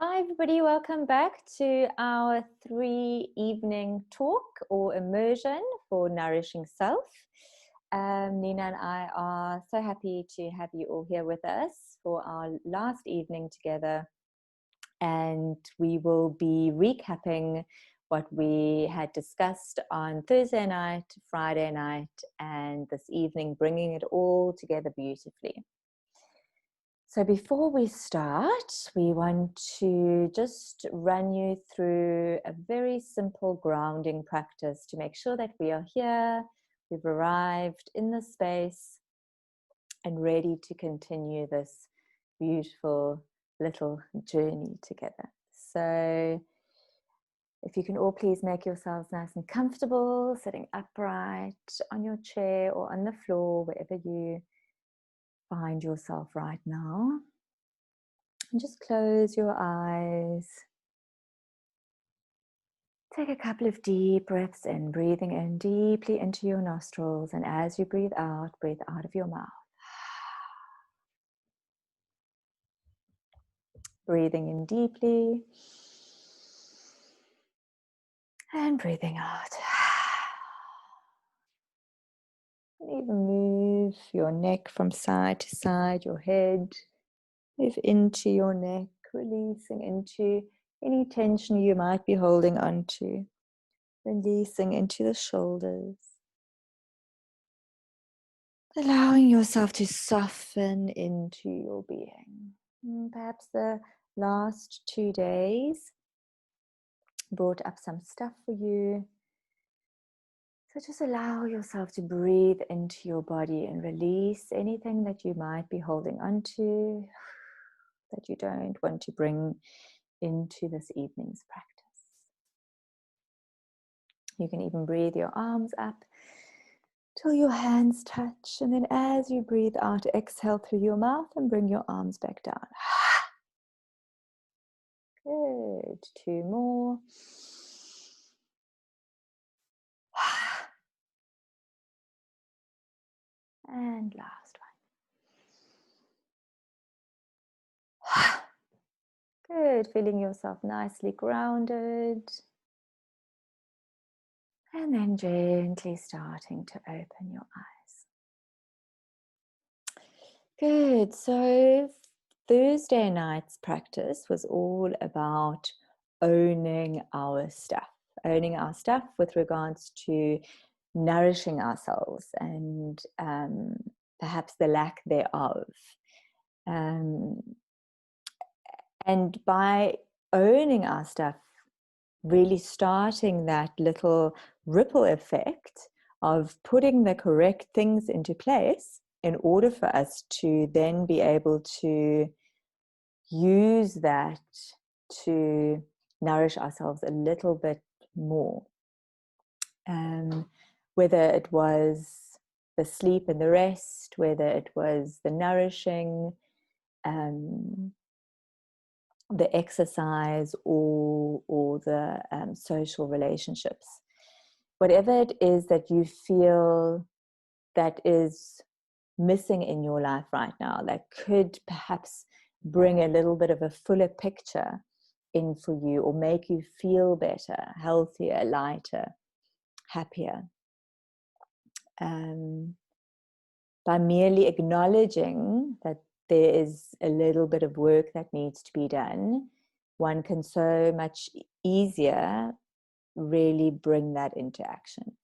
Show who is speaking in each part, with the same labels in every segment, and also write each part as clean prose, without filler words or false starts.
Speaker 1: Hi, everybody. Welcome back to our 3-evening talk or immersion for Nourishing Self. Nina and I are so happy to have you all here with us for our last evening together. And we will be recapping what we had discussed on Thursday night, Friday night, and this evening, bringing it all together beautifully. So before we start, we want to just run you through a very simple grounding practice to make sure that we are here, we've arrived in the space and ready to continue this beautiful little journey together. So if you can all please make yourselves nice and comfortable, sitting upright on your chair or on the floor, wherever you find yourself right now. And just close your eyes. Take a couple of deep breaths in, breathing in deeply into your nostrils. And as you breathe out of your mouth. Breathing in deeply. And breathing out. And even move your neck from side to side, your head. Move into your neck, releasing into any tension you might be holding onto. Releasing into the shoulders. Allowing yourself to soften into your being. Perhaps the last 2 days brought up some stuff for you. So just allow yourself to breathe into your body and release anything that you might be holding onto that you don't want to bring into this evening's practice. You can even breathe your arms up till your hands touch, and then as you breathe out, exhale through your mouth and bring your arms back down. Good. 2 more. And last one. Good. Feeling yourself nicely grounded. And then gently starting to open your eyes. Good. So Thursday night's practice was all about owning our stuff with regards to nourishing ourselves and perhaps the lack thereof. And by owning our stuff, really starting that little ripple effect of putting the correct things into place in order for us to then be able to use that to nourish ourselves a little bit more. Whether it was the sleep and the rest, whether it was the nourishing, the exercise, or the social relationships. Whatever it is that you feel that is missing in your life right now, that could perhaps bring a little bit of a fuller picture in for you, or make you feel better, healthier, lighter, happier. By merely acknowledging that there is a little bit of work that needs to be done, one can so much easier really bring that into action.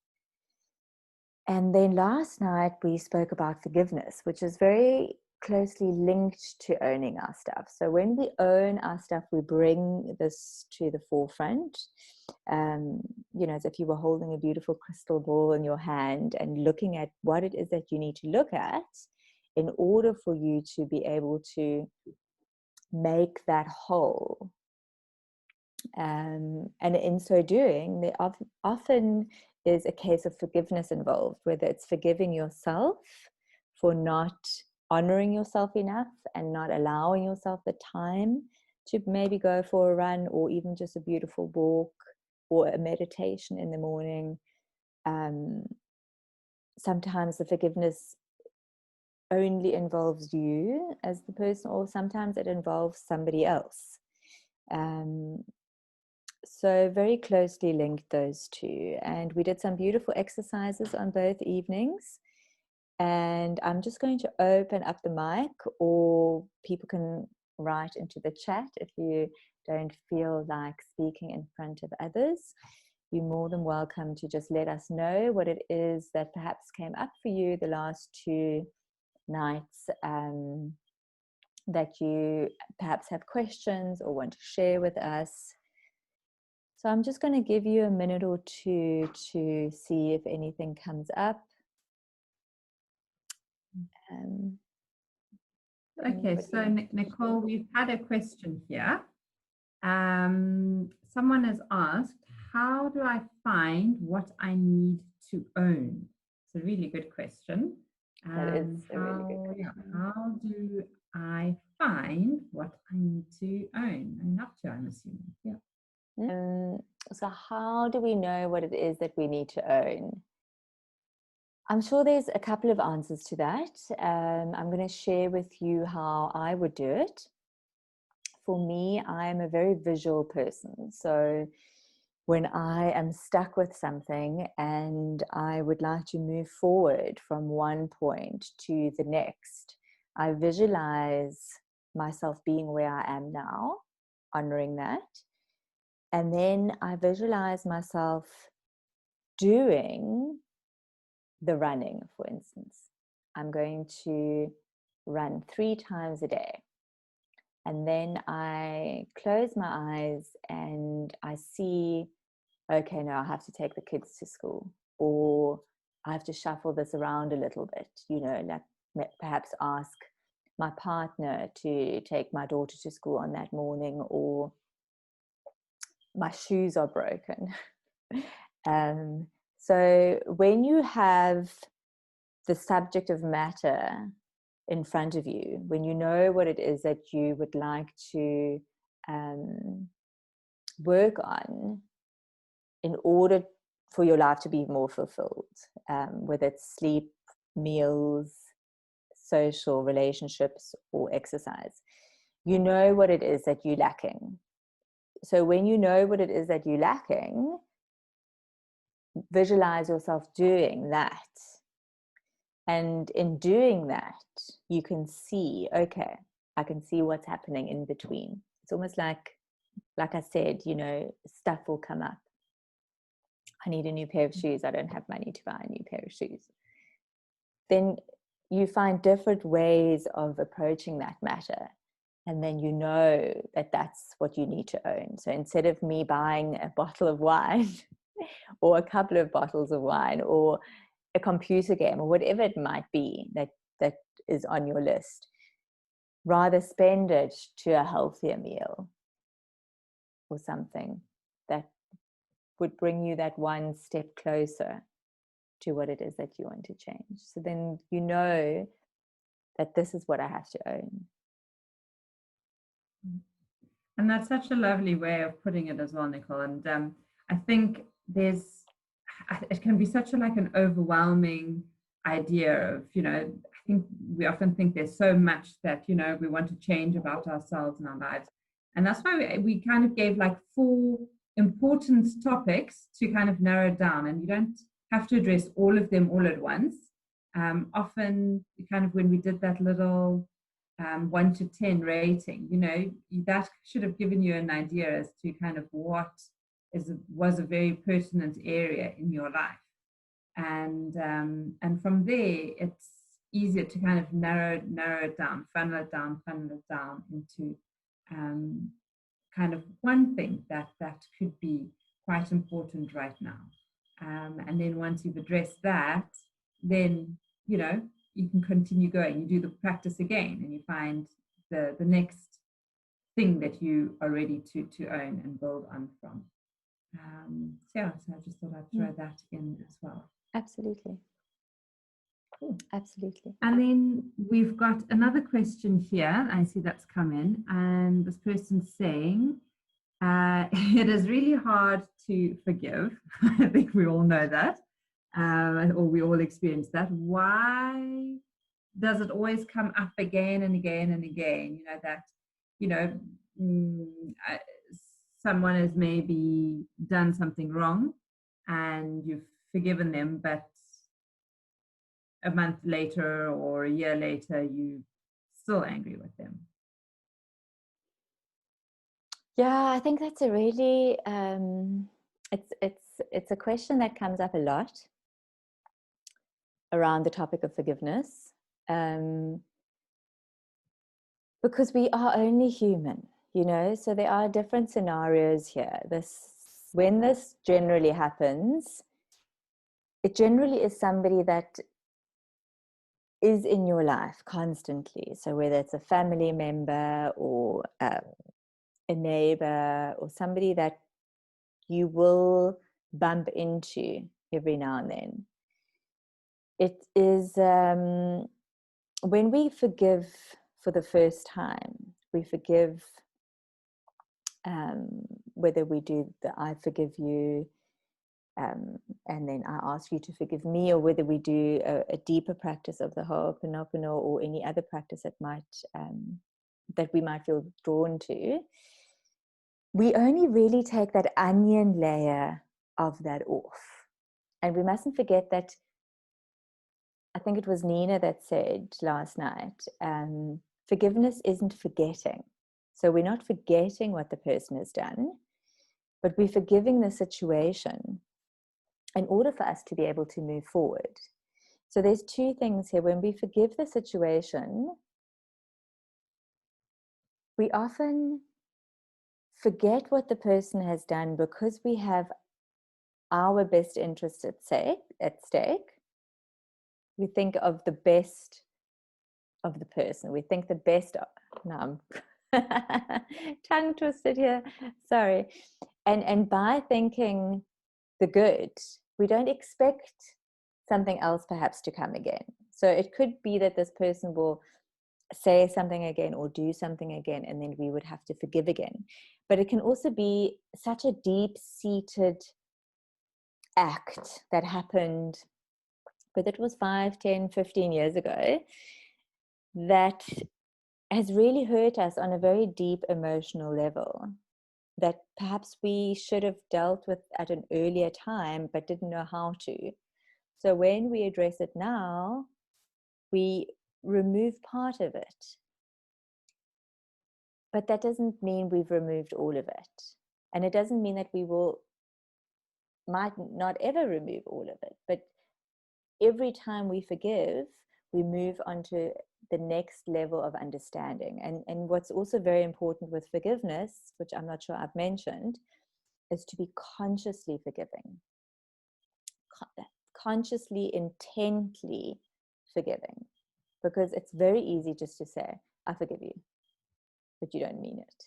Speaker 1: And then last night we spoke about forgiveness, which is very closely linked to owning our stuff. So when we own our stuff, we bring this to the forefront. As if you were holding a beautiful crystal ball in your hand and looking at what it is that you need to look at in order for you to be able to make that whole. And in so doing, there often is a case of forgiveness involved, whether it's forgiving yourself for not honoring yourself enough and not allowing yourself the time to maybe go for a run, or even just a beautiful walk or a meditation in the morning. Sometimes the forgiveness only involves you as the person, or sometimes it involves somebody else. So very closely linked those two. And we did some beautiful exercises on both evenings. And I'm just going to open up the mic, or people can write into the chat if you don't feel like speaking in front of others. You're more than welcome to just let us know what it is that perhaps came up for you the last 2 nights, that you perhaps have questions or want to share with us. So I'm just going to give you a minute or two to see if anything comes up.
Speaker 2: Okay, so Nicole, we've had a question here. Someone has asked, how do I find what I need to own? It's a really good question.
Speaker 1: That is a really good question.
Speaker 2: How do I find what I need to own? Enough to, I'm assuming. Yeah.
Speaker 1: So how do we know what it is that we need to own? I'm sure there's a couple of answers to that. I'm going to share with you how I would do it. For me, I am a very visual person. So when I am stuck with something and I would like to move forward from one point to the next, I visualize myself being where I am now, honoring that. And then I visualize myself doing the running, for instance. I'm going to run 3 times a day. And then I close my eyes and I see, okay, now I have to take the kids to school, or I have to shuffle this around a little bit, like perhaps ask my partner to take my daughter to school on that morning, or my shoes are broken. So when you have the subject of matter in front of you, when you know what it is that you would like to work on in order for your life to be more fulfilled, whether it's sleep, meals, social relationships, or exercise, you know what it is that you're lacking. So when you know what it is that you're lacking, visualize yourself doing that. And in doing that, you can see, okay, I can see what's happening in between. It's almost like I said, stuff will come up. I need a new pair of shoes. I don't have money to buy a new pair of shoes. Then you find different ways of approaching that matter. And then you know that that's what you need to own. So instead of me buying a bottle of wine or a couple of bottles of wine or a computer game or whatever it might be that is on your list, rather spend it to a healthier meal or something that would bring you that one step closer to what it is that you want to change. So then you know that this is what I have to own.
Speaker 2: And that's such a lovely way of putting it as well, Nicole. And I think it can be such an overwhelming idea of, I think we often think there's so much that, we want to change about ourselves and our lives. And that's why we kind of gave 4 important topics to kind of narrow it down. And you don't have to address all of them all at once. Often kind of when we did that little 1 to 10 rating, that should have given you an idea as to kind of what was a very pertinent area in your life. And from there, it's easier to kind of narrow it down, funnel it down into kind of one thing that could be quite important right now. And then once you've addressed that, then, you can continue going. You do the practice again and you find the next thing that you are ready to own and build on from. So I just thought I'd throw that in as well.
Speaker 1: Absolutely.
Speaker 2: Cool.
Speaker 1: Absolutely.
Speaker 2: And then we've got another question here. I see that's come in, and this person's saying, it is really hard to forgive. I think we all know that, or we all experience that. Why does it always come up again and again and again? someone has maybe done something wrong and you've forgiven them, but a month later or a year later, you're still angry with them?
Speaker 1: Yeah, I think that's a really it's a question that comes up a lot around the topic of forgiveness, because we are only human, you know. So there are different scenarios here. When this generally happens, it generally is somebody that is in your life constantly. So whether it's a family member or a neighbor or somebody that you will bump into every now and then. It is when we forgive for the first time, we forgive, whether we do the I forgive you, and then I ask you to forgive me, or whether we do a deeper practice of the Ho'oponopono or any other practice that we might feel drawn to, we only really take that onion layer of that off. And we mustn't forget that, I think it was Nina that said last night, forgiveness isn't forgetting. So we're not forgetting what the person has done, but we're forgiving the situation in order for us to be able to move forward. So there's two things here. When we forgive the situation, we often forget what the person has done because we have our best interest at stake. We think of the best of the person. We think the best of, no, I'm tongue twisted here, sorry. And by thinking the good, we don't expect something else perhaps to come again. So it could be that this person will say something again or do something again, and then we would have to forgive again. But it can also be such a deep-seated act that happened, but it was 5, 10, 15 years ago, that has really hurt us on a very deep emotional level, that perhaps we should have dealt with at an earlier time but didn't know how to. So when we address it now, we remove part of it. But that doesn't mean we've removed all of it. And it doesn't mean that might not ever remove all of it. But every time we forgive, we move on to the next level of understanding. And what's also very important with forgiveness, which I'm not sure I've mentioned, is to be consciously forgiving. Consciously, intently forgiving. Because it's very easy just to say, I forgive you, but you don't mean it.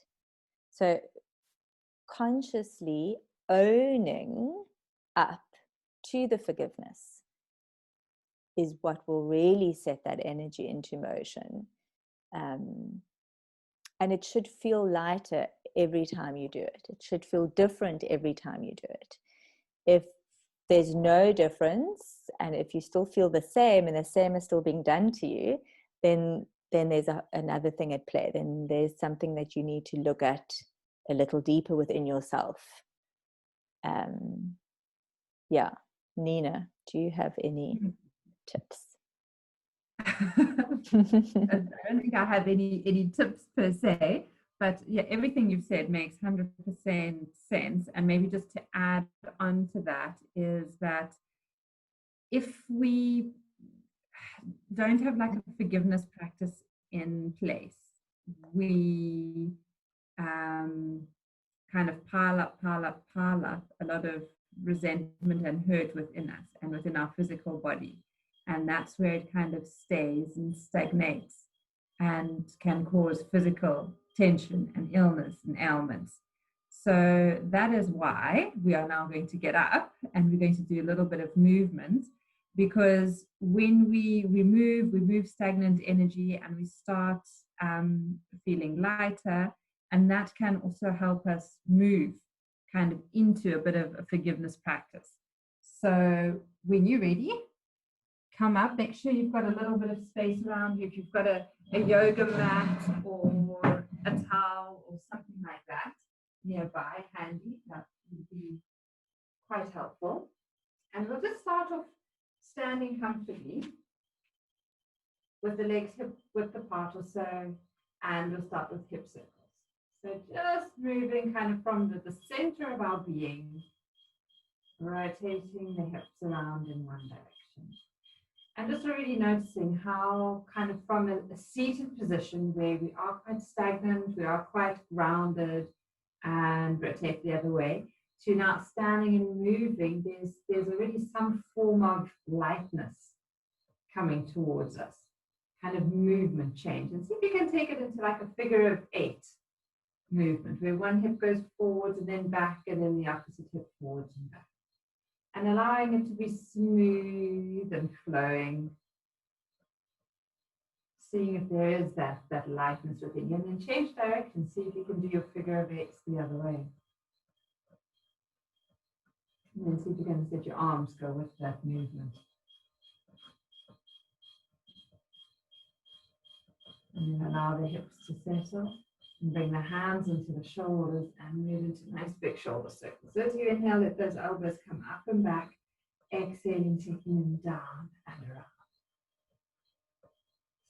Speaker 1: So consciously owning up to the forgiveness is what will really set that energy into motion. And it should feel lighter every time you do it. It should feel different every time you do it. If there's no difference, and if you still feel the same and the same is still being done to you, then there's another thing at play. Then there's something that you need to look at a little deeper within yourself. Yeah. Nina, do you have any tips?
Speaker 2: I don't think I have any tips per se, but yeah, everything you've said makes 100% sense. And maybe just to add on to that is that if we don't have like a forgiveness practice in place, we kind of pile up a lot of resentment and hurt within us and within our physical body. And that's where it kind of stays and stagnates and can cause physical tension and illness and ailments. So that is why we are now going to get up and we're going to do a little bit of movement, because when we move stagnant energy and we start feeling lighter, and that can also help us move kind of into a bit of a forgiveness practice. So when you're ready, come up, make sure you've got a little bit of space around you. If you've got a yoga mat or a towel or something like that, nearby, handy, that would be quite helpful. And we'll just start off standing comfortably with the legs hip width apart or so, and we'll start with hip circles. So just moving kind of from the center of our being, rotating the hips around in one direction. And just already noticing how kind of from a seated position where we are quite stagnant, we are quite grounded, and rotate the other way, to now standing and moving, there's already some form of lightness coming towards us, kind of movement change. And see if you can take it into like a figure of 8 movement, where one hip goes forwards and then back, and then the opposite hip forwards and back. And allowing it to be smooth and flowing. Seeing if there is that lightness within you. And then change direction. See if you can do your figure of 8 the other way. And then see if you can let your arms go with that movement. And then allow the hips to settle. And bring the hands into the shoulders and move into nice big shoulder circles. So as you inhale, let those elbows come up and back. Exhaling, taking them down and around.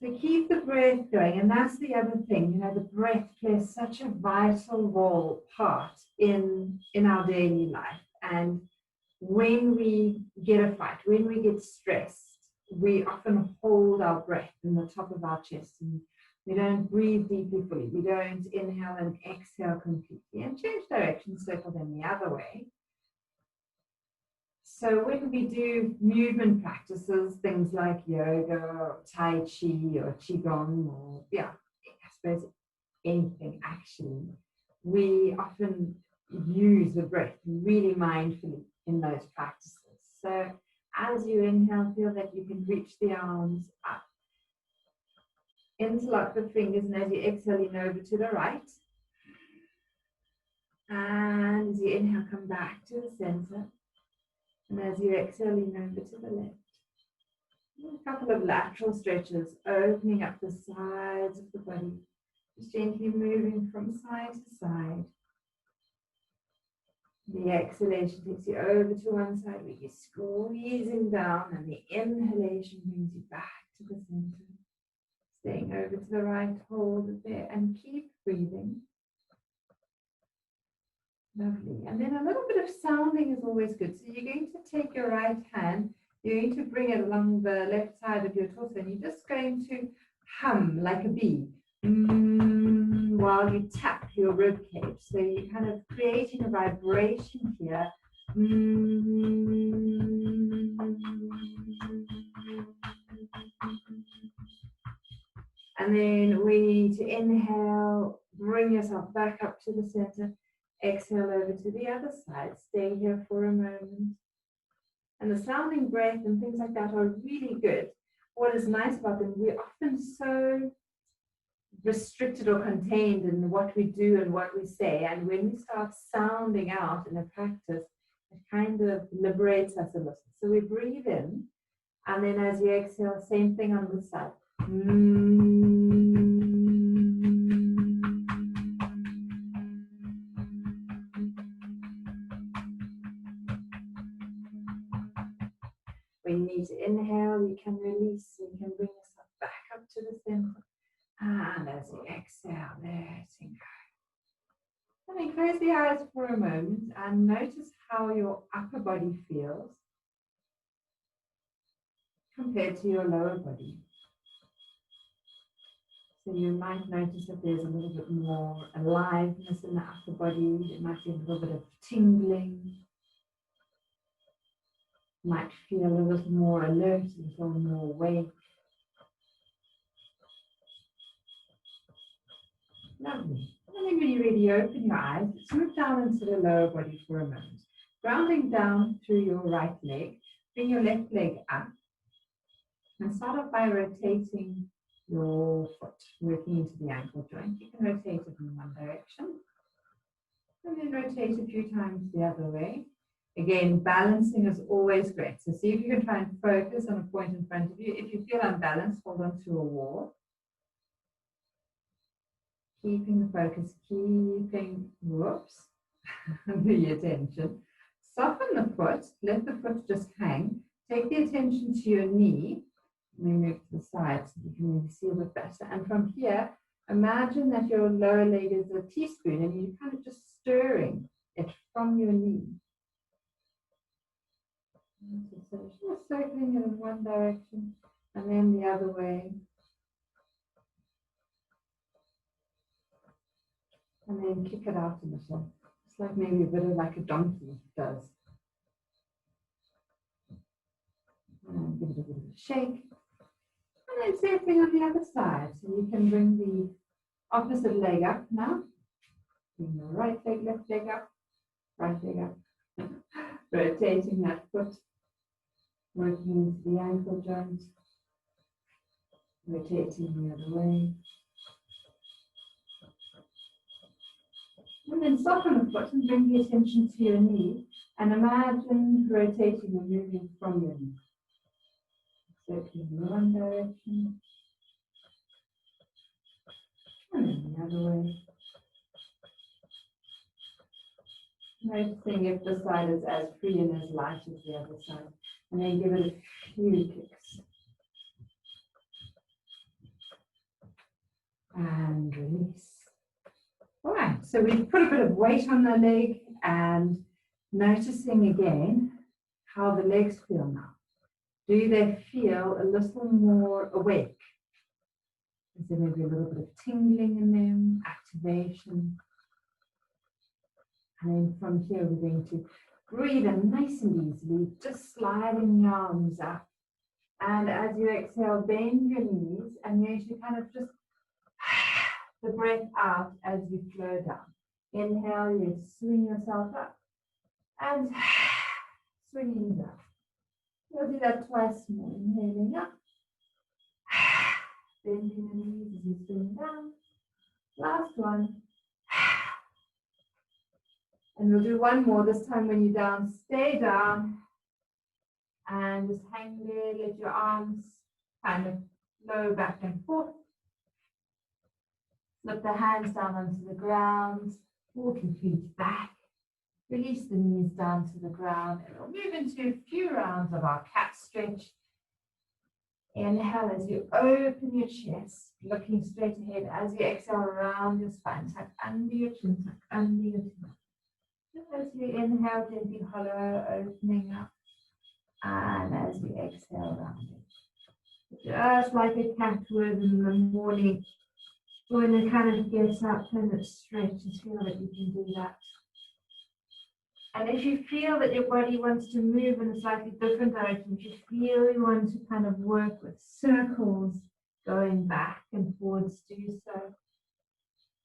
Speaker 2: So keep the breath going. And that's the other thing. You know, the breath plays such a vital part in our daily life. And when we get a fight, when we get stressed, we often hold our breath in the top of our chest. And we don't breathe deeply fully. We don't inhale and exhale completely. And change direction, circle them the other way. So when we do movement practices, things like yoga or Tai Chi or Qigong or, I suppose anything actually, we often use the breath really mindfully in those practices. So as you inhale, feel that you can reach the arms up. Interlock the fingers, and as you exhale, lean over to the right. And as you inhale, come back to the center. And as you exhale, lean over to the left. A couple of lateral stretches, opening up the sides of the body. Just gently moving from side to side. The exhalation takes you over to one side where you're squeezing down, and the inhalation brings you back to the center. Staying over to the right, hold it there, and keep breathing. Lovely. And then a little bit of sounding is always good. So you're going to take your right hand, you're going to bring it along the left side of your torso, and you're just going to hum like a bee while you tap your rib cage. So you're kind of creating a vibration here. And then we need to inhale, bring yourself back up to the center. Exhale over to the other side. Stay here for a moment. And the sounding breath and things like that are really good. What is nice about them, we're often so restricted or contained in what we do and what we say. And when we start sounding out in a practice, it kind of liberates us a little. So we breathe in, and then as you exhale, same thing on this side. When you need to inhale, you can release, you can bring yourself back up to the center. And as you exhale, letting go. And then close the eyes for a moment and notice how your upper body feels compared to your lower body. So you might notice that there's a little bit more aliveness in the upper body. There might be a little bit of tingling. You might feel a little more alert, a little more awake. Lovely. And then when you're ready, open your eyes. Let's move down into the lower body for a moment. Grounding down through your right leg. Bring your left leg up. And start off by rotating your foot, working into the ankle joint. You can rotate it in one direction. And then rotate a few times the other way. Again, balancing is always great. So see if you can try and focus on a point in front of you. If you feel unbalanced, hold on to a wall. keeping the focus, keeping, whoops, the attention. Soften the foot, let the foot just hang. Take the attention to your knee. Let me move to the side so you can maybe see a bit better. And from here, imagine that your lower leg is a teaspoon and you're kind of just stirring it from your knee. So just circling it in one direction and then the other way. And then kick it out a little. It's like maybe a bit of like a donkey does. And give it a bit of a shake. And then circling on the other side. So you can bring the opposite leg up now. Bring the right leg, left leg up, right leg up. Rotating that foot. Working into the ankle joint. Rotating the other way. And then soften the foot and bring the attention to your knee. And imagine rotating or moving from your knee. Circling in one direction. And then the other way. Noticing if the side is as free and as light as the other side. And then give it a few kicks. And release. All right, so we've put a bit of weight on the leg and noticing again how the legs feel now. Do they feel a little more awake? Is there maybe a little bit of tingling in them, activation? And then from here, we're going to breathe in nice and easily, just sliding the arms up. And as you exhale, bend your knees and you're going to kind of just the breath out as you flow down. Inhale, you swing yourself up and swinging down. You'll do that twice more. Inhaling up, bending the knees as you swing down. Last one. And we'll do one more. This time when you're down, stay down and just hang there. Let your arms kind of flow back and forth. Slip the hands down onto the ground. Walk your feet back. Release the knees down to the ground. And we'll move into a few rounds of our cat stretch. Inhale as you open your chest, looking straight ahead. As you exhale, around your spine. Tuck under your chin, tuck under your chin. As you inhale, gently hollow, opening up. And as you exhale, rounding. Just like a cat would in the morning. When it kind of gets up and it stretches, feel that you can do that. And if you feel that your body wants to move in a slightly different direction, if you feel you want to kind of work with circles going back and forwards, do so.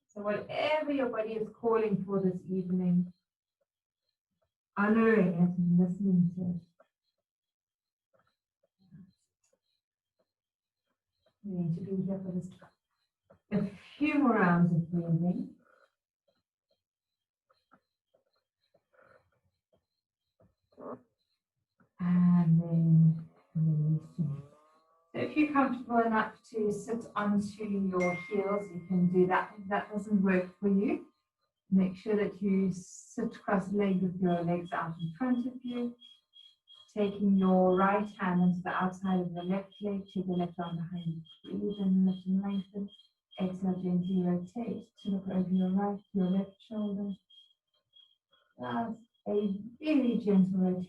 Speaker 2: So whatever your body is calling for this evening, honoring it and listening to it. We need to be here for this time. A few more rounds of breathing. And then releasing. So if you're comfortable enough to sit onto your heels, you can do that. If that doesn't work for you, make sure that you sit cross-legged with your legs out in front of you. Taking your right hand onto the outside of your left leg, take the left arm behind you. Breathe in, lift and lengthen. Exhale, gently rotate to look over your left shoulder. That's a very gentle rotation.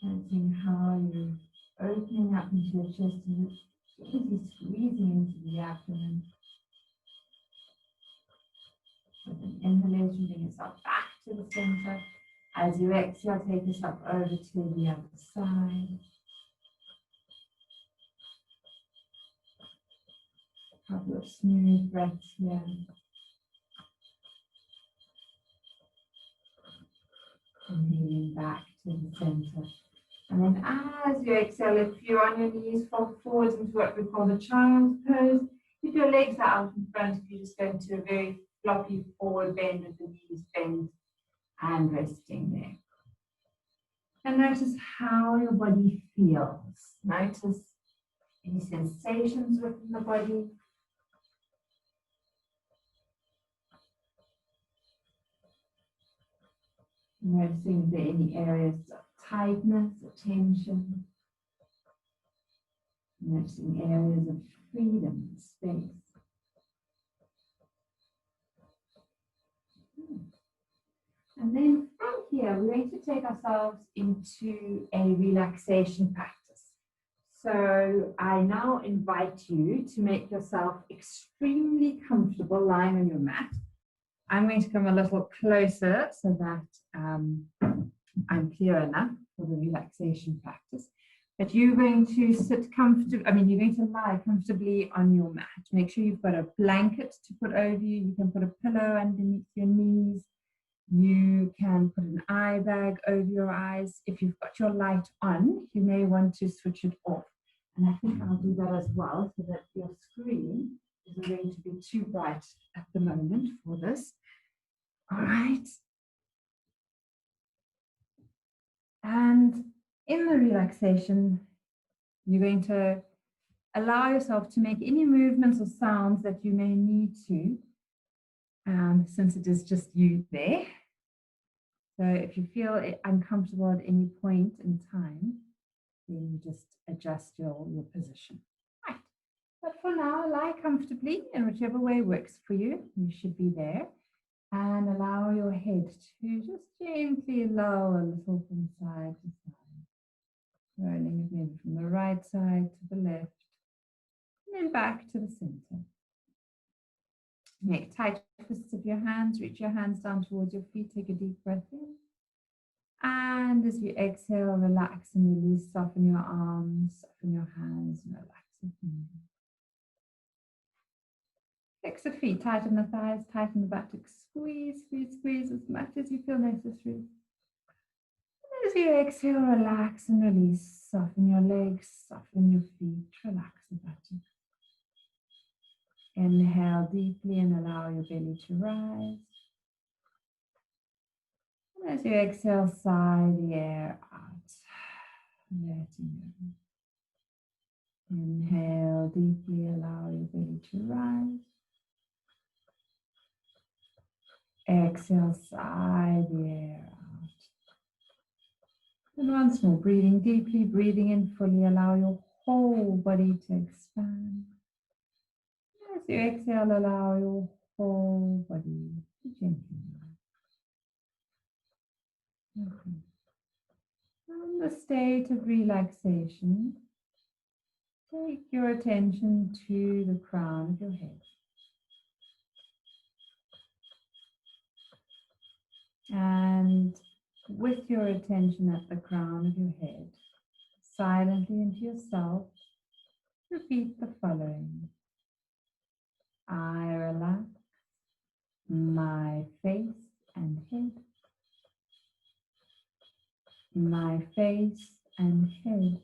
Speaker 2: Noticing how you're opening up into your chest and gently squeezing into the abdomen. With an inhalation, bring yourself back to the center. As you exhale, take yourself over to the other side. A couple of smooth breaths here. And leaning back to the center. And then as you exhale, if you're on your knees, fall forwards into what we call the child's pose. If your legs are out in front of you, just go into a very floppy forward bend with the knees bent and resting there. And notice how your body feels. Notice any sensations within the body. Noticing if there are any areas of tightness or tension. Noticing areas of freedom and space. And then from here, we're going to take ourselves into a relaxation practice. So I now invite you to make yourself extremely comfortable lying on your mat. I'm going to come a little closer so that I'm clear enough for the relaxation practice. But you're going to sit comfortably, you're going to lie comfortably on your mat. Make sure you've got a blanket to put over you. You can put a pillow underneath your knees. You can put an eye bag over your eyes. If you've got your light on, you may want to switch it off. And I think I'll do that as well so that your screen isn't going to be too bright at the moment for this. All right. And in the relaxation, you're going to allow yourself to make any movements or sounds that you may need to, since it is just you there. So if you feel uncomfortable at any point in time, then you just adjust your position. Right. But for now, lie comfortably in whichever way works for you. You should be there. And allow your head to just gently lower a little from side to side. Rolling it maybe from the right side to the left. And then back to the center. Make tight fists of your hands. Reach your hands down towards your feet. Take a deep breath in. And as you exhale, relax and release. Soften your arms, soften your hands, and relax your fingers. Flex the feet, tighten the thighs, tighten the buttocks. Squeeze, squeeze, squeeze as much as you feel necessary. And as you exhale, relax and release. Soften your legs, soften your feet, relax the buttocks. Inhale deeply and allow your belly to rise. And as you exhale, sigh the air out, letting go. Inhale deeply, allow your belly to rise. Exhale, sigh the air out. And once more, breathing deeply, breathing in fully, allow your whole body to expand. As you exhale, allow your whole body to gently rise. Okay. From the state of relaxation, take your attention to the crown of your head. And with your attention at the crown of your head, silently into yourself, repeat the following. I relax my face and head. My face and head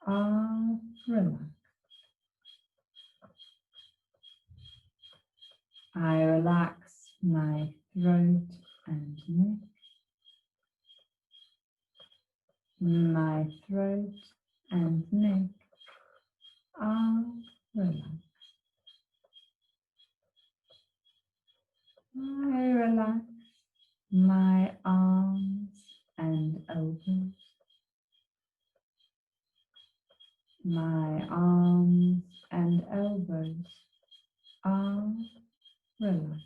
Speaker 2: are relaxed. I relax my throat and neck. My throat and neck are relaxed. I relax my arms and elbows. My arms and elbows are relaxed.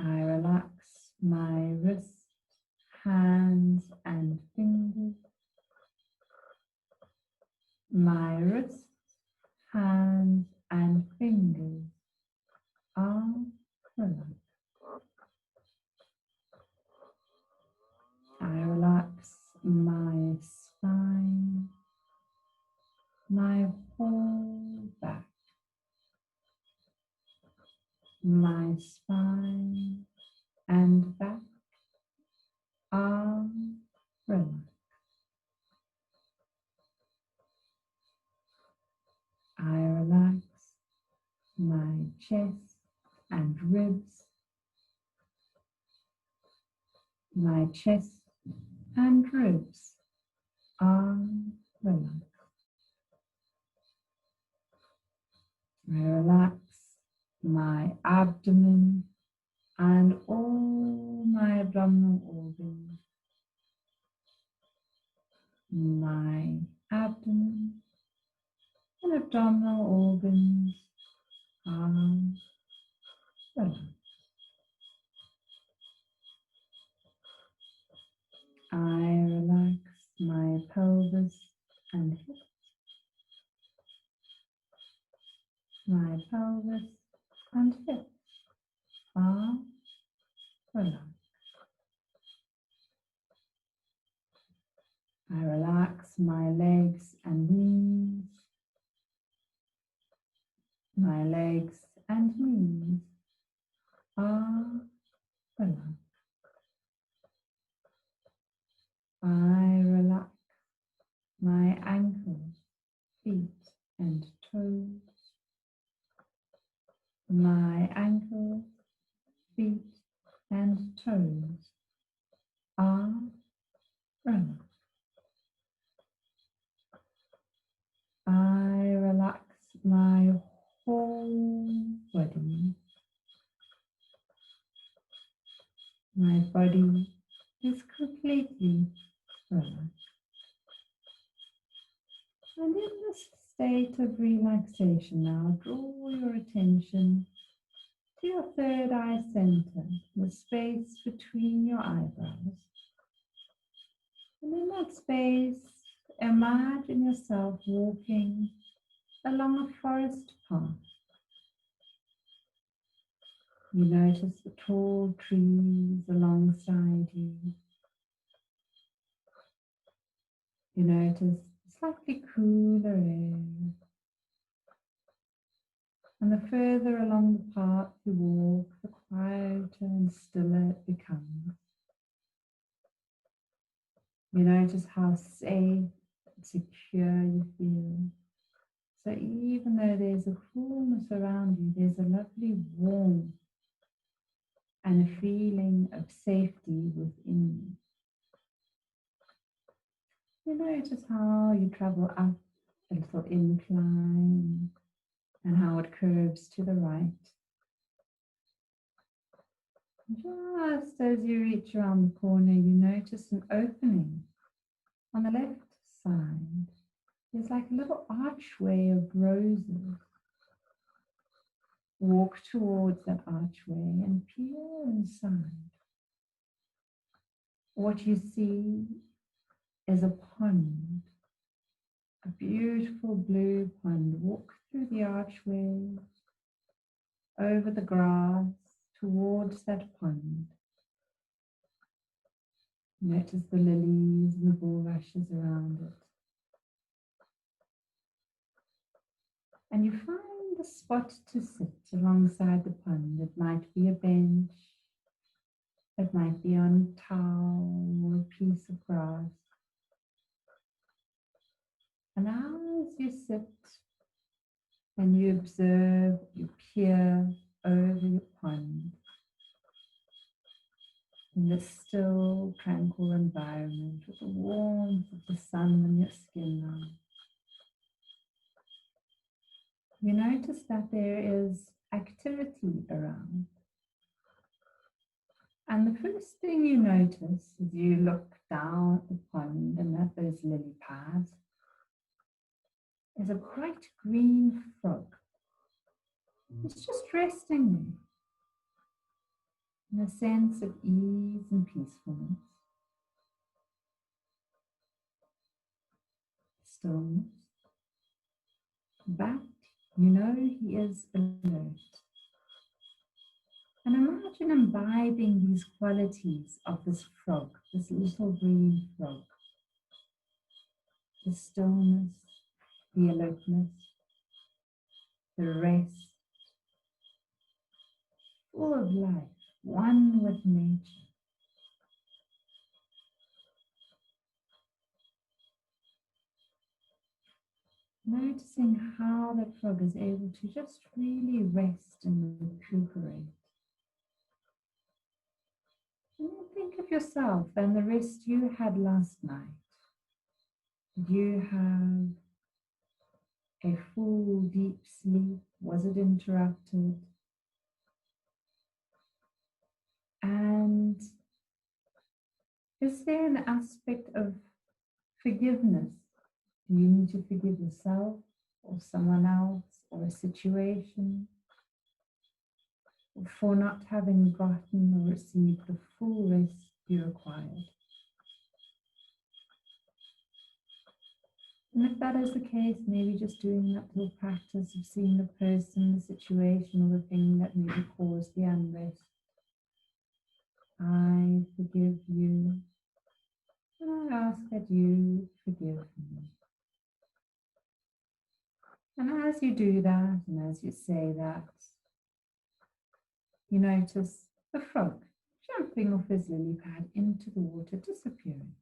Speaker 2: I relax my wrists, hands and fingers. My wrists, hands and fingers are relaxed. I relax my spine, my whole back. My spine and back are relaxed. I relax my chest and ribs. My chest and ribs are relaxed. I relax my abdomen, and all my abdominal organs. My abdomen and abdominal organs are relaxed. I relax my pelvis and hips. My pelvis and hips are relaxed. I relax my legs and knees. My legs and knees are relaxed. I relax my ankles, feet and toes. My ankles, feet and toes are relaxed. I relax my whole body. My body is completely relaxed. And in this state of relaxation now, draw your attention to your third eye center, the space between your eyebrows. And in that space, imagine yourself walking along a forest path. You notice the tall trees alongside you. You notice slightly cooler air. And the further along the path you walk, the quieter and stiller it becomes. You notice how safe and secure you feel. So even though there's a coolness around you, there's a lovely warmth and a feeling of safety within you. You notice how you travel up a little incline and how it curves to the right. Just as you reach around the corner, you notice an opening on the left side. There's like a little archway of roses. Walk towards that archway and peer inside. What you see is a pond, a beautiful blue pond. Walk through the archway, over the grass, towards that pond. Notice the lilies and the bulrushes around it. And you find a spot to sit alongside the pond. It might be a bench, it might be on a towel or a piece of grass. And as you sit and you observe, you peer over your pond in this still, tranquil environment with the warmth of the sun on your skin now. You notice that there is activity around. And the first thing you notice as you look down at the pond and at those lily pads is a bright green frog. It's just resting there in a sense of ease and peacefulness, stillness. But you know he is alert. And imagine imbibing these qualities of this frog, this little green frog. The stillness, the alertness, the rest, full of life, one with nature. Noticing how that frog is able to just really rest and recuperate. And then think of yourself and the rest you had last night. Did you have a full deep sleep? Was it interrupted? Is there an aspect of forgiveness? Do you need to forgive yourself or someone else or a situation for not having gotten or received the full rest you required? And if that is the case, maybe just doing that little practice of seeing the person, the situation, or the thing that maybe caused the unrest. I forgive you, and I ask that you forgive me. And as you do that, and as you say that, you notice the frog jumping off his lily pad into the water, disappearing.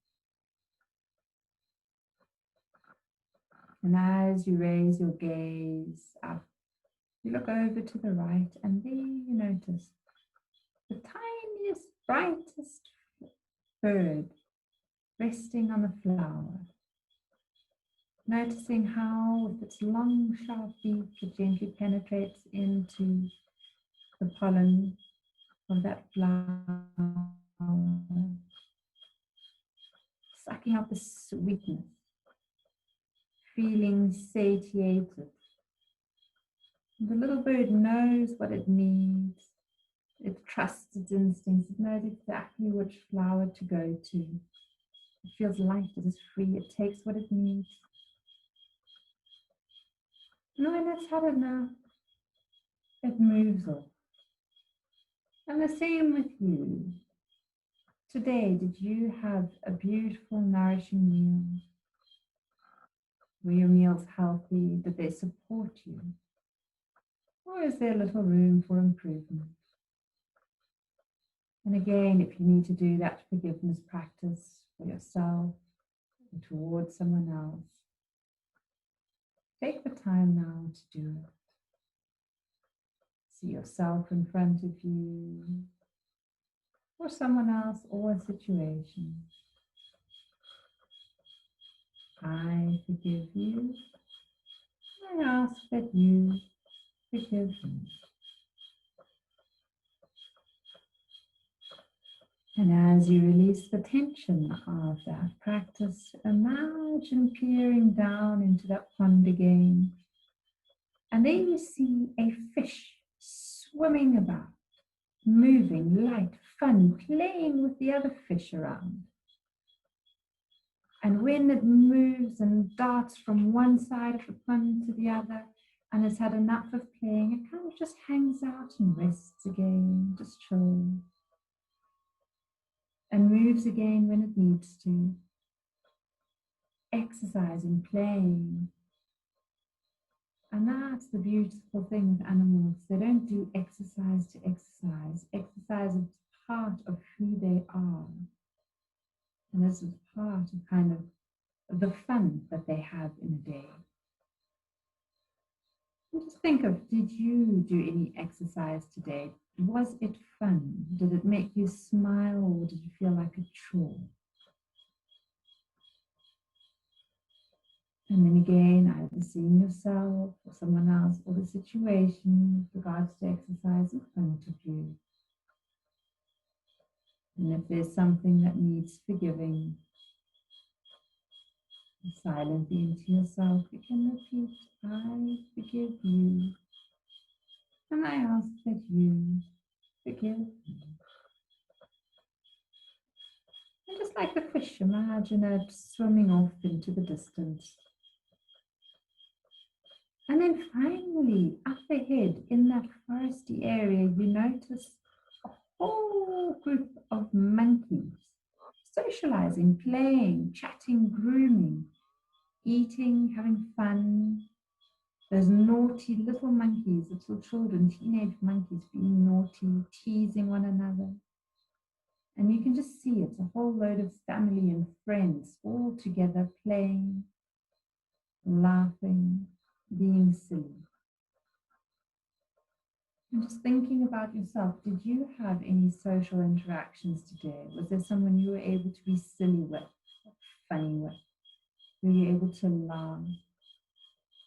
Speaker 2: And as you raise your gaze up, you look over to the right, and there you notice the tiniest, brightest bird resting on the flower. Noticing how, with its long, sharp beak, it gently penetrates into the pollen of that flower, sucking up the sweetness, feeling satiated. The little bird knows what it needs. It trusts its instincts. It knows exactly which flower to go to. It feels light. It is free. It takes what it needs. And when it's had enough, it moves off. And the same with you. Today, did you have a beautiful, nourishing meal? Were your meals healthy? Did they support you? Or is there little room for improvement? And again, if you need to do that forgiveness practice for yourself and towards someone else, take the time now to do it. See yourself in front of you, or someone else, or a situation. I forgive you. I ask that you forgive me. And as you release the tension of that practice, imagine peering down into that pond again. And there you see a fish swimming about, moving, light, fun, playing with the other fish around. And when it moves and darts from one side of the pond to the other and has had enough of playing, it kind of just hangs out and rests again, just chill. And moves again when it needs to. Exercising, playing. And that's the beautiful thing with animals. They don't do exercise to exercise. Exercise is part of who they are. And this is part of kind of the fun that they have in a day. And just think of, did you do any exercise today? Was it fun? Did it make you smile, or did you feel like a chore? And then again, either seeing yourself or someone else or the situation with regards to exercise in front of you. And if there's something that needs forgiving, silently into yourself, you can repeat, I forgive you. And I ask that you forgive me. And just like the fish, imagine it swimming off into the distance. And then finally, up ahead in that foresty area, you notice a whole group of monkeys socializing, playing, chatting, grooming, eating, having fun. Those naughty little monkeys, little children, teenage monkeys being naughty, teasing one another. And you can just see it's a whole load of family and friends all together playing, laughing, being silly. And just thinking about yourself, did you have any social interactions today? Was there someone you were able to be silly with, funny with? Were you able to laugh,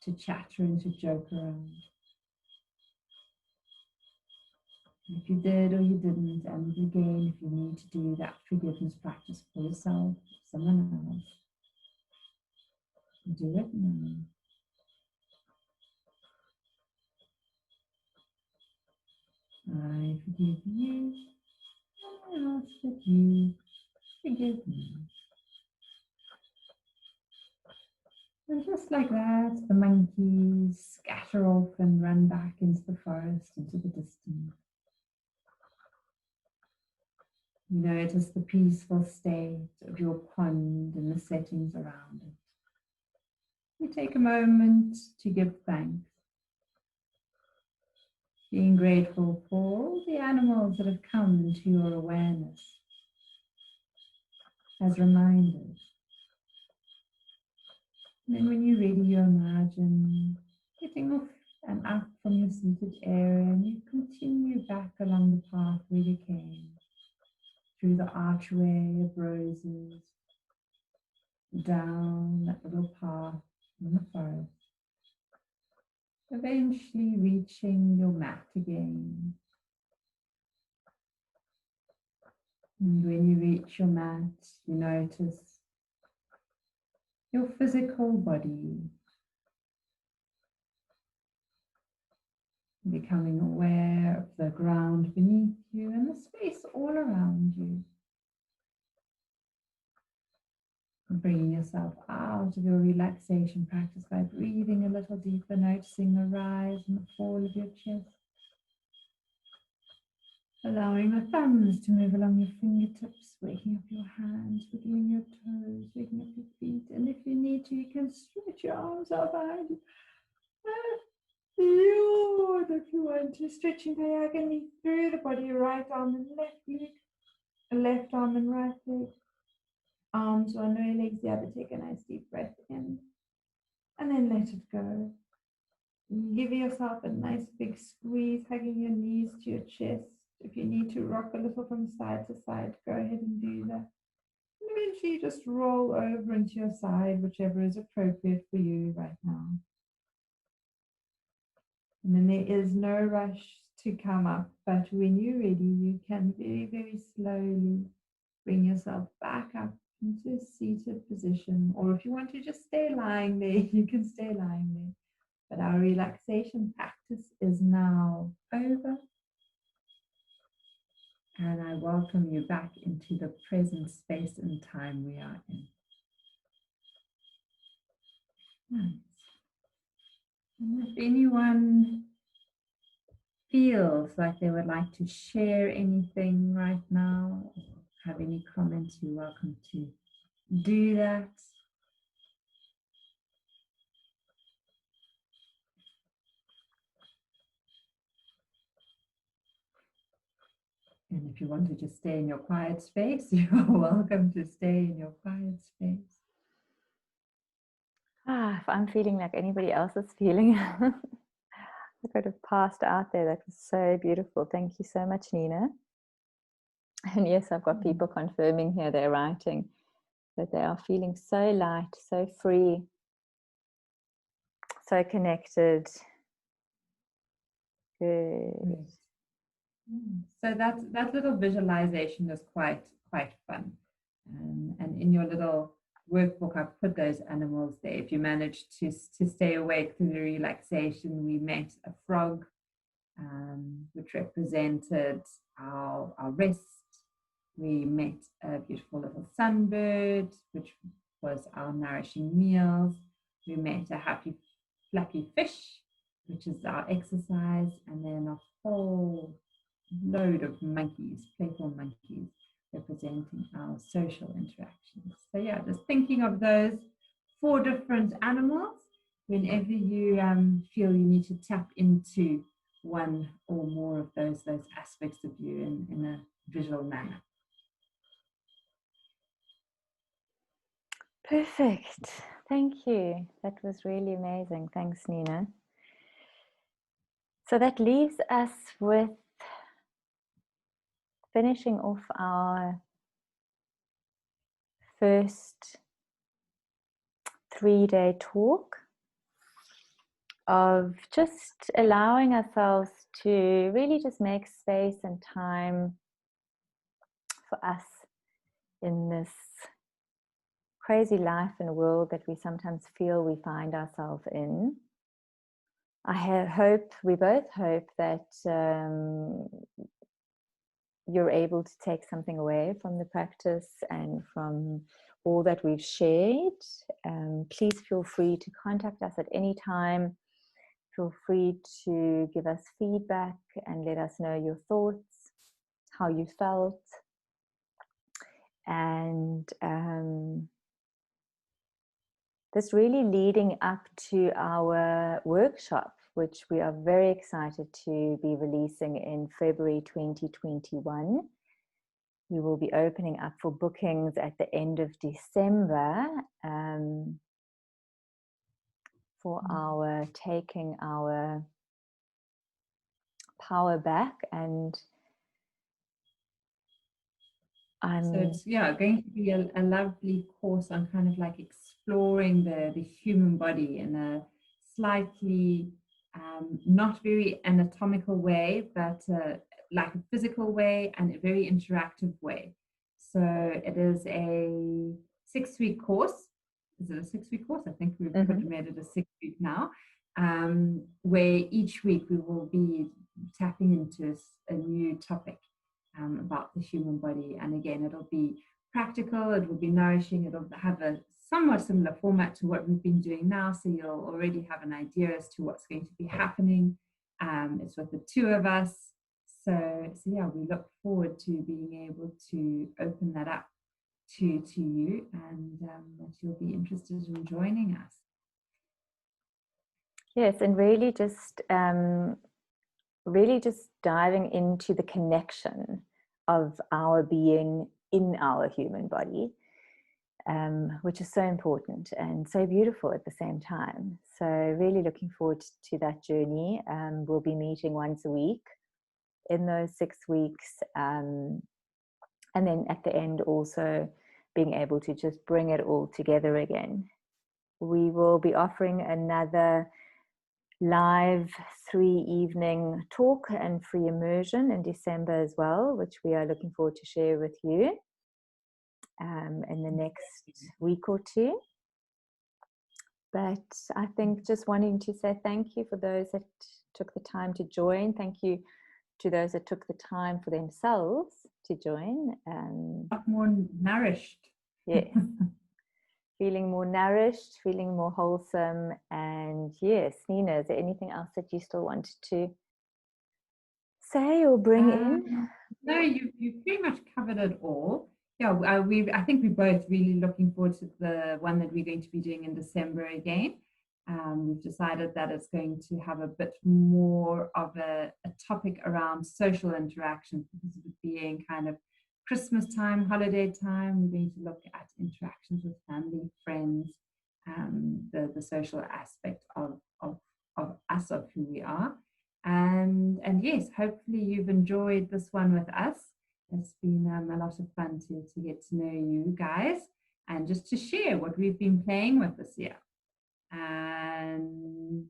Speaker 2: to chatter and to joke around? If you did or you didn't, and again, if you need to do that forgiveness practice for yourself, someone else, do it now. I forgive you, and I ask that you forgive me. And just like that, the monkeys scatter off and run back into the forest, into the distance. You notice the peaceful state of your pond and the settings around it. You take a moment to give thanks, being grateful for all the animals that have come into your awareness as reminders. And then when you're ready, you imagine getting off and up from your seated area, and you continue back along the path where you came, through the archway of roses, down that little path in the forest, eventually reaching your mat again. And when you reach your mat, you notice your physical body, becoming aware of the ground beneath you and the space all around you. Bringing yourself out of your relaxation practice by breathing a little deeper, noticing the rise and the fall of your chest. Allowing the thumbs to move along your fingertips, waking up your hands, wiggling your toes, waking up your feet. And if you need to, you can stretch your arms out behind you. If you want to, stretching diagonally through the body, right arm and left leg, left arm and right leg. Arms one way, legs the other. Take a nice deep breath in and then let it go. Give yourself a nice big squeeze, hugging your knees to your chest. If you need to rock a little from side to side, go ahead and do that. And eventually just roll over into your side, whichever is appropriate for you right now. And then there is no rush to come up, but when you're ready, you can very, very slowly bring yourself back up into a seated position. Or if you want to just stay lying there, you can stay lying there. But our relaxation practice is now over. And I welcome you back into the present space and time we are in. Nice. And if anyone feels like they would like to share anything right now, or have any comments, you're welcome to do that. And if you want to just stay in your quiet space, you are welcome to stay in your quiet space.
Speaker 1: If I'm feeling like anybody else is feeling, I could have passed out there. That was so beautiful. Thank you so much, Nina. And yes, I've got people confirming here, they're writing that they are feeling so light, so free, so connected. Good.
Speaker 2: So that little visualization is quite fun. And in your little workbook, I've put those animals there. If you manage to stay awake through the relaxation, we met a frog, which represented our rest. We met a beautiful little sunbird, which was our nourishing meals. We met a happy, fluffy fish, which is our exercise, and then a whole load of monkeys, playful monkeys, representing our social interactions. So yeah, just thinking of those 4 different animals whenever you feel you need to tap into one or more of those aspects of you in a visual manner.
Speaker 1: Perfect. Thank you. That was really amazing. Thanks, Nina. So that leaves us with finishing off our first 3-day talk. of just allowing ourselves to really just make space and time for us in this crazy life and world that we sometimes feel we find ourselves in. We both hope that you're able to take something away from the practice and from all that we've shared. Please feel free to contact us at any time. Feel free to give us feedback and let us know your thoughts, how you felt. And this really leading up to our workshop, which we are very excited to be releasing in February 2021. We will be opening up for bookings at the end of December for our taking our power back. And
Speaker 2: so it's going to be a lovely course on kind of like exploring the human body in a slightly not very anatomical way, but like a physical way and a very interactive way. So it is a 6-week course. Is it a 6-week course? I think we've made it a 6-week now, where each week we will be tapping into a new topic about the human body. And again, it'll be practical, it will be nourishing, it'll have a somewhat similar format to what we've been doing now. So you'll already have an idea as to what's going to be happening. It's with the two of us. So yeah, we look forward to being able to open that up to you, and that you'll be interested in joining us.
Speaker 1: Yes, and really just diving into the connection of our being in our human body, which is so important and so beautiful at the same time. So really looking forward to that journey. We'll be meeting once a week in those 6 weeks, and then at the end also being able to just bring it all together again. We will be offering another live 3-evening talk and free immersion in December as well, which we are looking forward to share with you in the next week or two. But I think just wanting to say thank you for those that took the time to join. Thank you to those that took the time for themselves to join.
Speaker 2: More nourished.
Speaker 1: Yes. Feeling more nourished, feeling more wholesome. And yes, Nina, is there anything else that you still wanted to say or bring in?
Speaker 2: No, you've pretty much covered it all. Yeah, I think we're both really looking forward to the one that we're going to be doing in December again. We've decided that it's going to have a bit more of a topic around social interaction, because of it being kind of Christmas time, holiday time. We're going to look at interactions with family, friends, the social aspect of us, of who we are. And yes, hopefully you've enjoyed this one with us. It's been a lot of fun to get to know you guys and just to share what we've been playing with this year. And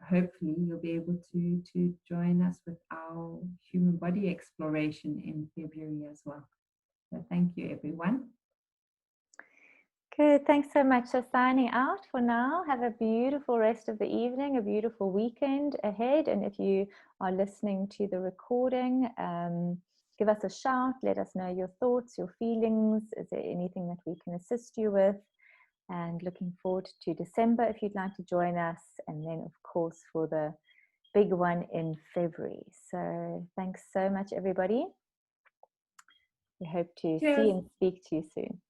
Speaker 2: hopefully you'll be able to join us with our human body exploration in February as well. So thank you, everyone.
Speaker 1: Good. Thanks so much. So signing out for now. Have a beautiful rest of the evening, a beautiful weekend ahead. And if you are listening to the recording, give us a shout. Let us know your thoughts, your feelings. Is there anything that we can assist you with? And looking forward to December if you'd like to join us. And then, of course, for the big one in February. So thanks so much, everybody. We hope to see and speak to you soon.